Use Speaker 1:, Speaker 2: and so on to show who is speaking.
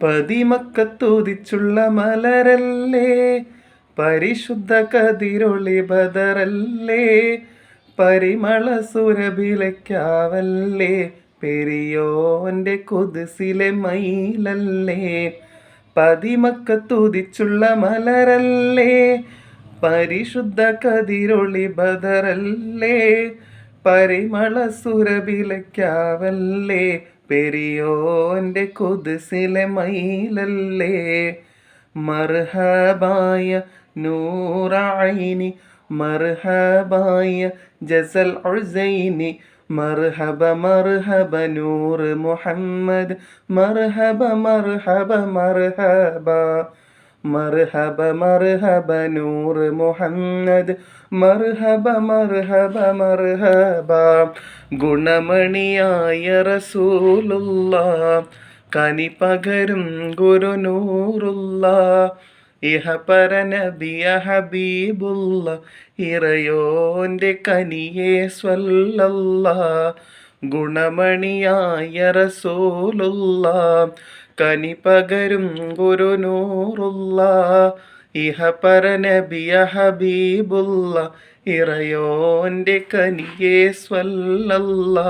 Speaker 1: പതിമക്കത്തുദിച്ചുള്ള മലരല്ലേ, പരിശുദ്ധ കതിരൊളി ബദറല്ലേ, പരിമള സുരഭിലയ്ക്കാവല്ലേ, പെരിയോന്റെ കുതിസിലെ മയിലല്ലേ. പതിമക്കത്തുദിച്ചുള്ള മലരല്ലേ, പരിശുദ്ധ കതിരൊളി ബദറല്ലേ, പരിമള സുരഭിലയ്ക്കാവല്ലേ, പെരിയോന്റെ കുതിസിലെ മയിലല്ലേ. മർഹബായ നൂറൈനി, മർഹബായ ജസൽ ഉസൈനി, മർഹബ മർഹബ നൂറ് മുഹമ്മദ്, മർഹബ മർഹബ മർഹബ. മർഹബ മർഹബ നൂറ് മുഹമ്മദ്, മർഹബ മർഹബ മർഹബ. ഗുണമണിയായ റസൂലുള്ള, കനി പകരും ഗുരുനൂറുള്ള, ഇഹപര നബിയ ഹബീബുള്ള, ഇറയോന്റെ കനിയേ സ്വല്ലല്ലാ. ഗുണമണിയായ റസൂലുള്ള, കനി പകരും ഗുരുനൂറുള്ള, ഇഹപര നബിയ ഹബീബുള്ള, ഇറയോന്റെ കനിയേ സ്വല്ലല്ലാ.